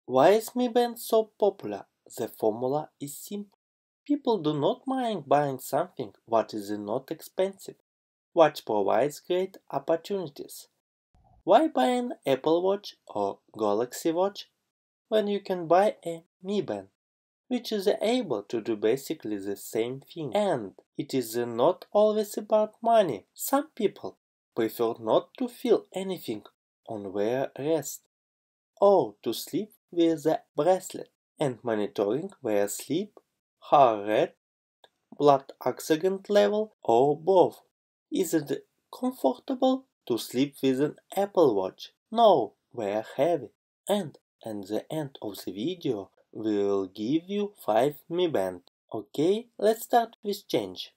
Why is Mi Band so popular? The formula is simple. People do not mind buying something what is not expensive, what provides great opportunities. Why buy an Apple Watch or Galaxy Watch when you can buy a Mi Band, which is able to do basically the same thing? And it is not always about money. Some people prefer not to feel anything on their wrist, or to sleep with a bracelet and monitoring their sleep, heart rate, blood oxygen level, or both. Is it comfortable to sleep with an Apple Watch? No, they are heavy. And at the end of the video, we will give you 5 Mi Band. Okay, let's start with change.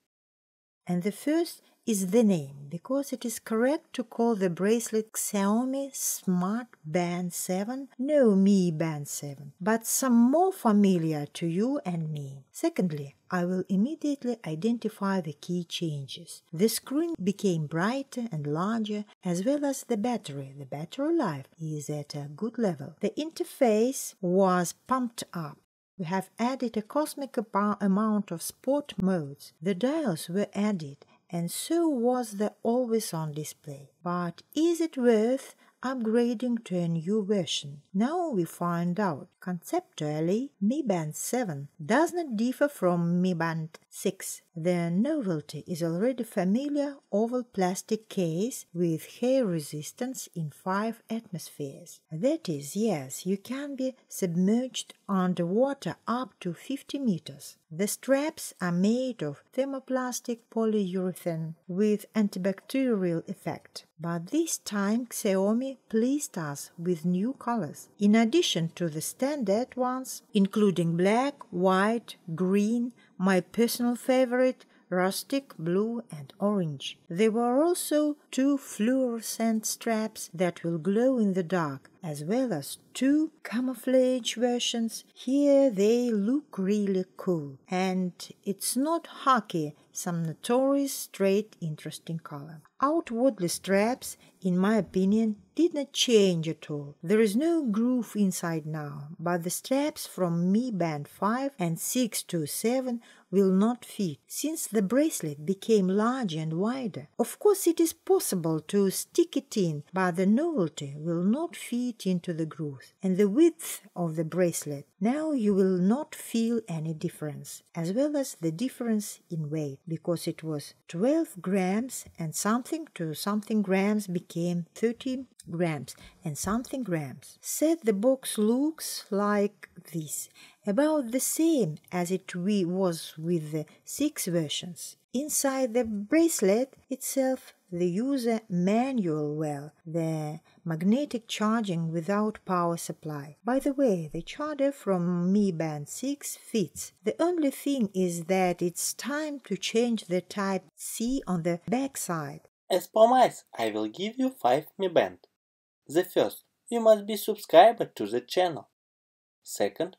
And the first is the name, because it is correct to call the bracelet Xiaomi Smart Band 7, no Mi Band 7, but some more familiar to you and me. Secondly, I will immediately identify the key changes. The screen became brighter and larger, as well as the battery. The battery life is at a good level. The interface was pumped up. We have added a cosmic amount of sport modes. The dials were added, and so was the always-on display. But is it worth upgrading to a new version? Now we find out. Conceptually, Mi Band 7 does not differ from Mi Band 6. The novelty is already familiar oval plastic case with hair resistance in 5 atmospheres. That is, yes, you can be submerged underwater up to 50 meters. The straps are made of thermoplastic polyurethane with antibacterial effect. But this time Xiaomi pleased us with new colors. In addition to the standard ones, including black, white, green, my personal favorite, rustic, blue and orange. There were also 2 fluorescent straps that will glow in the dark, as well as 2 camouflage versions. Here they look really cool, and it's not hockey, some notorious straight interesting color. Outwardly straps, in my opinion, did not change at all. There is no groove inside now, but the straps from Mi Band 5 and 6 to 7 will not fit, since the bracelet became larger and wider. Of course, it is possible to stick it in, but the novelty will not fit into the groove and the width of the bracelet. Now you will not feel any difference, as well as the difference in weight, because it was 12 grams and something to something grams became 30 grams and something grams. Said the box looks like this, about the same as it was with the 6 versions. Inside the bracelet itself, the user manual the magnetic charging without power supply. By the way, the charger from Mi Band 6 fits. The only thing is that it's time to change the Type-C on the back side. As promised, I will give you 5 Mi Band. The first, you must be subscribed to the channel. Second,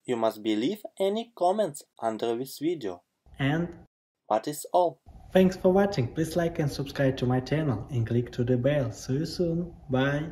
you must leave any comments under this video. And That is all. thanks for watching. Please like and subscribe to my channel and click to the bell. See you soon. Bye.